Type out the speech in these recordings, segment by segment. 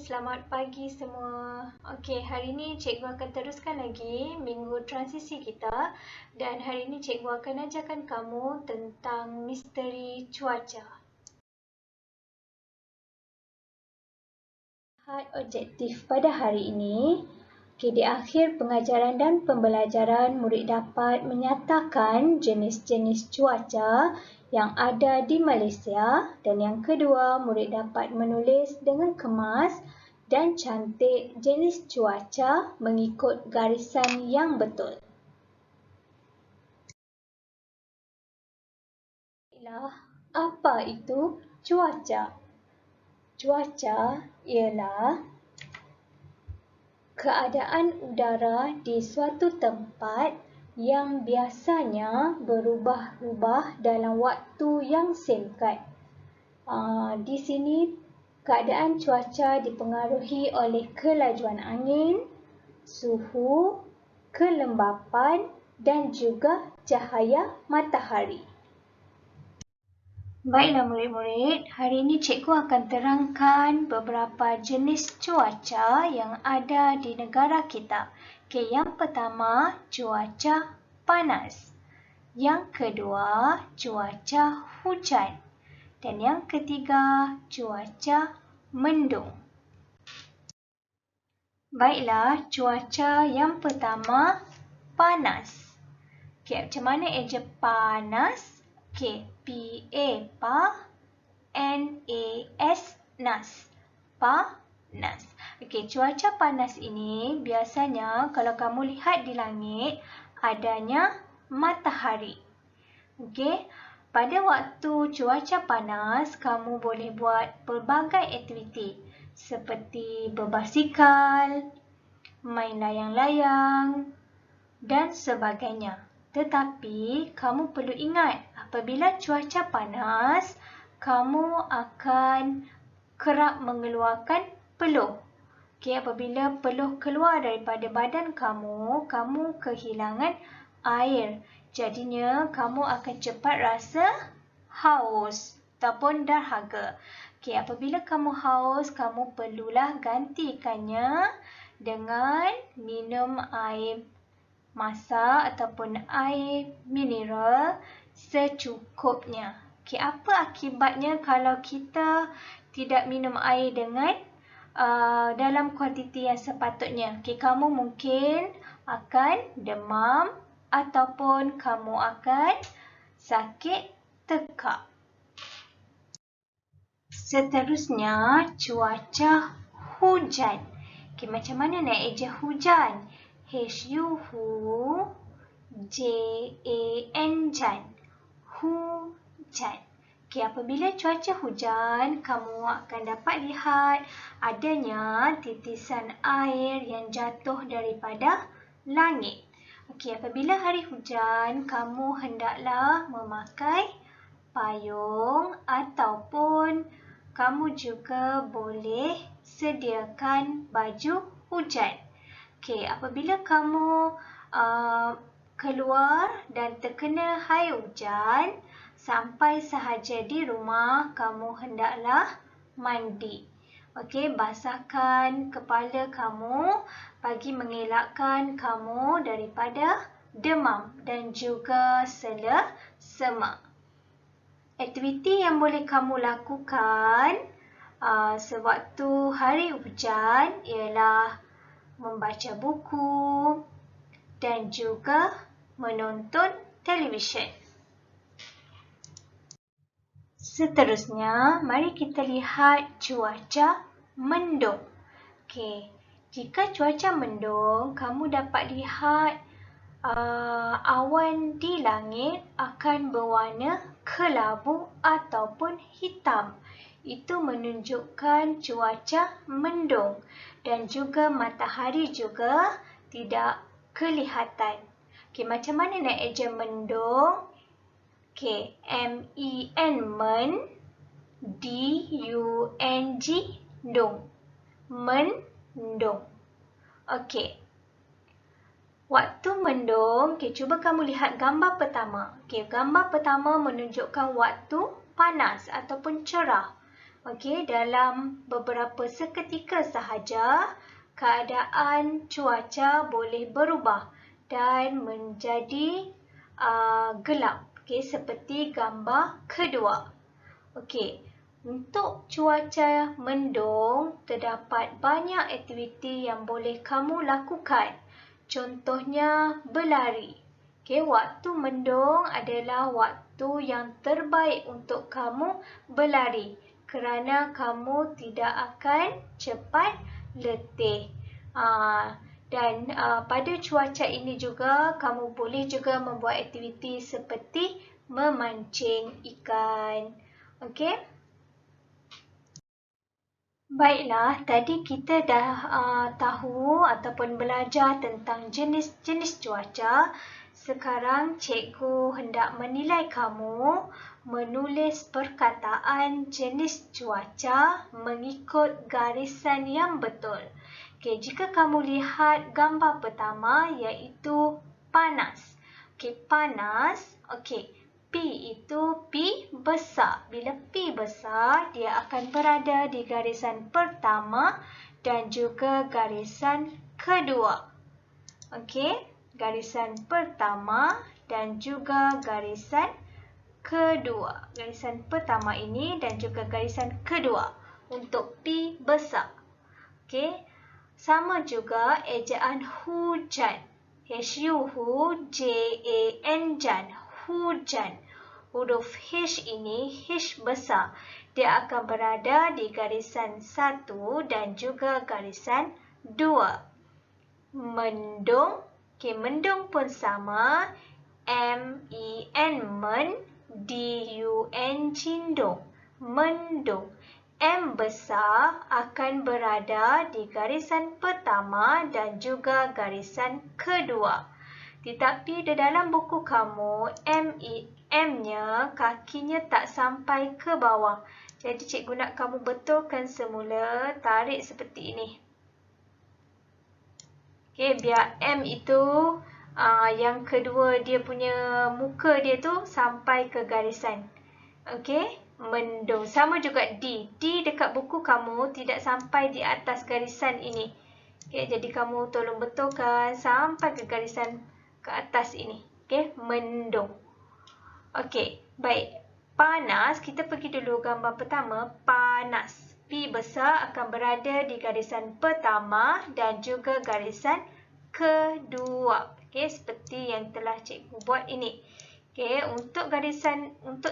selamat pagi semua. Okey, hari ini cikgu akan teruskan lagi minggu transisi kita dan hari ini cikgu akan ajarkan kamu tentang misteri cuaca. Objektif pada hari ini, di akhir pengajaran dan pembelajaran, murid dapat menyatakan jenis-jenis cuaca yang ada di Malaysia dan yang kedua, murid dapat menulis dengan kemas dan cantik jenis cuaca mengikut garisan yang betul. Apa itu cuaca? Cuaca ialah keadaan udara di suatu tempat yang biasanya berubah-ubah dalam waktu yang singkat. Di sini, keadaan cuaca dipengaruhi oleh kelajuan angin, suhu, kelembapan dan juga cahaya matahari. Baiklah murid-murid, hari ini cikgu akan terangkan beberapa jenis cuaca yang ada di negara kita. Yang pertama, cuaca panas. Yang kedua, cuaca hujan. Dan yang ketiga, cuaca mendung. Baiklah, cuaca yang pertama, panas. Macam mana eja panas? P-A, pa, N-A-S, nas. Panas. Cuaca panas ini biasanya kalau kamu lihat di langit, adanya matahari. Pada waktu cuaca panas, kamu boleh buat pelbagai aktiviti seperti berbasikal, main layang-layang dan sebagainya. Tetapi kamu perlu ingat, apabila cuaca panas, kamu akan kerap mengeluarkan peluh. Apabila peluh keluar daripada badan kamu, kamu kehilangan air. Jadinya kamu akan cepat rasa haus ataupun dahaga. Apabila kamu haus, kamu perlulah gantikannya dengan minum air masak ataupun air mineral secukupnya. Apa akibatnya kalau kita tidak minum air dengan dalam kuantiti yang sepatutnya? Kamu mungkin akan demam ataupun kamu akan sakit tekak. Seterusnya, cuaca hujan. Macam mana nak eja hujan? H-U-J-A-N, jan. Hujan. Apabila cuaca hujan, kamu akan dapat lihat adanya titisan air yang jatuh daripada langit. Apabila hari hujan, kamu hendaklah memakai payung ataupun kamu juga boleh sediakan baju hujan. Apabila kamu keluar dan terkena air hujan, sampai sahaja di rumah, kamu hendaklah mandi. Basahkan kepala kamu bagi mengelakkan kamu daripada demam dan juga semak. Aktiviti yang boleh kamu lakukan sewaktu hari hujan ialah membaca buku dan juga menonton televisyen. Seterusnya, mari kita lihat cuaca mendung. Jika cuaca mendung, kamu dapat lihat awan di langit akan berwarna kelabu ataupun hitam. Itu menunjukkan cuaca mendung dan juga matahari juga tidak kelihatan. Macam mana nak eja mendung? M-E-N, men, D-U-N-G, dung. Mendung. Waktu mendung, cuba kamu lihat gambar pertama. Gambar pertama menunjukkan waktu panas ataupun cerah. Okey, dalam beberapa seketika sahaja, keadaan cuaca boleh berubah dan menjadi gelap. Okey, seperti gambar kedua. Okey, untuk cuaca mendung, terdapat banyak aktiviti yang boleh kamu lakukan. Contohnya berlari. Okey, waktu mendung adalah waktu yang terbaik untuk kamu berlari kerana kamu tidak akan cepat letih. Dan pada cuaca ini juga kamu boleh juga membuat aktiviti seperti memancing ikan. Okey? Baiklah, tadi kita dah tahu ataupun belajar tentang jenis-jenis cuaca. Sekarang cikgu hendak menilai kamu menulis perkataan jenis cuaca mengikut garisan yang betul. Okey, jika kamu lihat gambar pertama iaitu panas. Okey, panas. Okey, P itu P besar. Bila P besar, dia akan berada di garisan pertama dan juga garisan kedua. Okey, garisan pertama dan juga garisan kedua. Garisan pertama ini dan juga garisan kedua untuk P besar. Okey, sama juga ejaan hujan. H-U-J-A-N, jan. Hujan. Huruf H ini, H besar. Dia akan berada di garisan 1 dan juga garisan 2. Mendung. Okey, mendung pun sama. M-E-N, men. D-U-N, cindung. Mendung. M besar akan berada di garisan pertama dan juga garisan kedua. Tetapi di dalam buku kamu, M-nya kakinya tak sampai ke bawah. Jadi cikgu nak kamu betulkan semula, tarik seperti ini. Okey, biar M itu yang kedua dia punya muka dia tu sampai ke garisan. Okey, mendung. Sama juga D. D dekat buku kamu tidak sampai di atas garisan ini. Okey, jadi kamu tolong betulkan sampai ke garisan ke atas ini. Okey, mendung. Okey, baik. Panas, kita pergi dulu gambar pertama. Panas. P besar akan berada di garisan pertama dan juga garisan kedua. Okey, seperti yang telah cikgu buat ini. Okey, untuk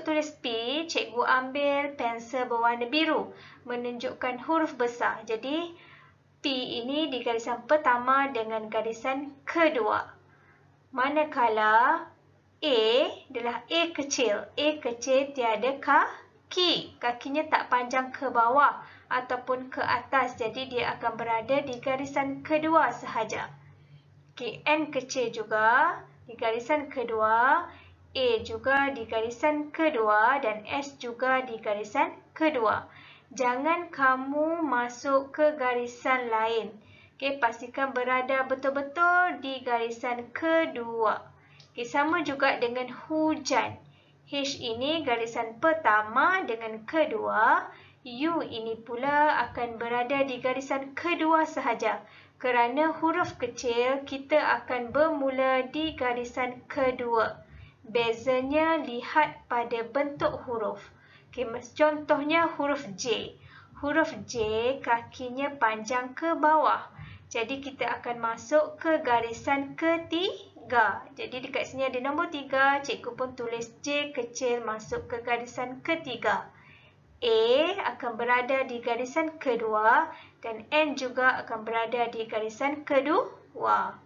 tulis P, cikgu ambil pensel berwarna biru menunjukkan huruf besar. Jadi P ini di garisan pertama dengan garisan kedua. Manakala A adalah A kecil. A kecil tiada kaki. Kakinya tak panjang ke bawah ataupun ke atas. Jadi dia akan berada di garisan kedua sahaja. Okey, N kecil juga di garisan kedua. A juga di garisan kedua dan S juga di garisan kedua. Jangan kamu masuk ke garisan lain. Okey, pastikan berada betul-betul di garisan kedua. Okey, sama juga dengan hujan. H ini garisan pertama dengan kedua. U ini pula akan berada di garisan kedua sahaja. Kerana huruf kecil, kita akan bermula di garisan kedua. Bezanya lihat pada bentuk huruf. Okay, contohnya huruf J. Huruf J kakinya panjang ke bawah. Jadi kita akan masuk ke garisan ketiga. Jadi dekat sini ada nombor 3. Cikgu pun tulis J kecil masuk ke garisan ketiga. A akan berada di garisan kedua dan N juga akan berada di garisan kedua.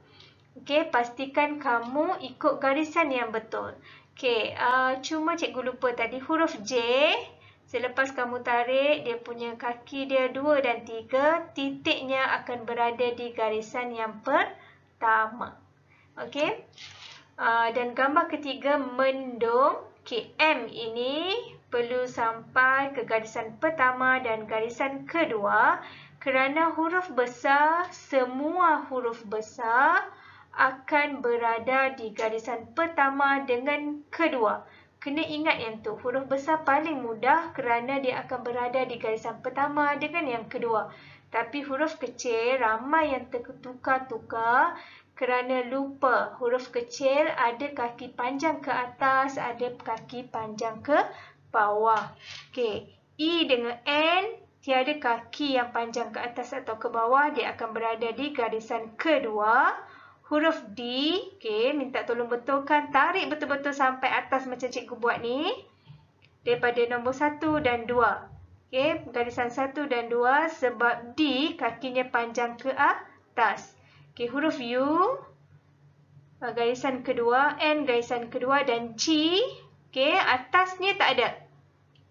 Okey, pastikan kamu ikut garisan yang betul. Okey, cuma cikgu lupa tadi huruf J. Selepas kamu tarik, dia punya kaki dia 2 dan 3. Titiknya akan berada di garisan yang pertama. Okey. Dan gambar ketiga, mendung. Okey, M ini perlu sampai ke garisan pertama dan garisan kedua. Kerana huruf besar, semua huruf besar akan berada di garisan pertama dengan kedua. Kena ingat yang tu, huruf besar paling mudah kerana dia akan berada di garisan pertama dengan yang kedua. Tapi huruf kecil ramai yang tertukar-tukar kerana lupa huruf kecil ada kaki panjang ke atas, ada kaki panjang ke bawah. Okey, I dengan N tiada kaki yang panjang ke atas atau ke bawah, dia akan berada di garisan kedua. Huruf D, okey, minta tolong betulkan, tarik betul-betul sampai atas macam cikgu buat ni. Daripada nombor 1 dan 2. Okey, garisan 1 dan 2 sebab D kakinya panjang ke atas. Okey, huruf U, garisan kedua, N garisan kedua dan G, okey, atasnya tak ada.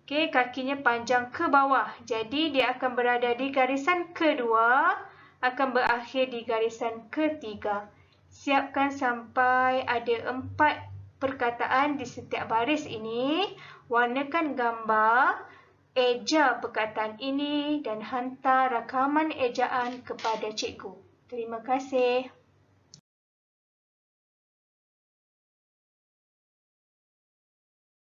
Okey, kakinya panjang ke bawah. Jadi dia akan berada di garisan kedua, akan berakhir di garisan ketiga. Siapkan sampai ada 4 perkataan di setiap baris ini. Warnakan gambar, eja perkataan ini dan hantar rakaman ejaan kepada cikgu. Terima kasih.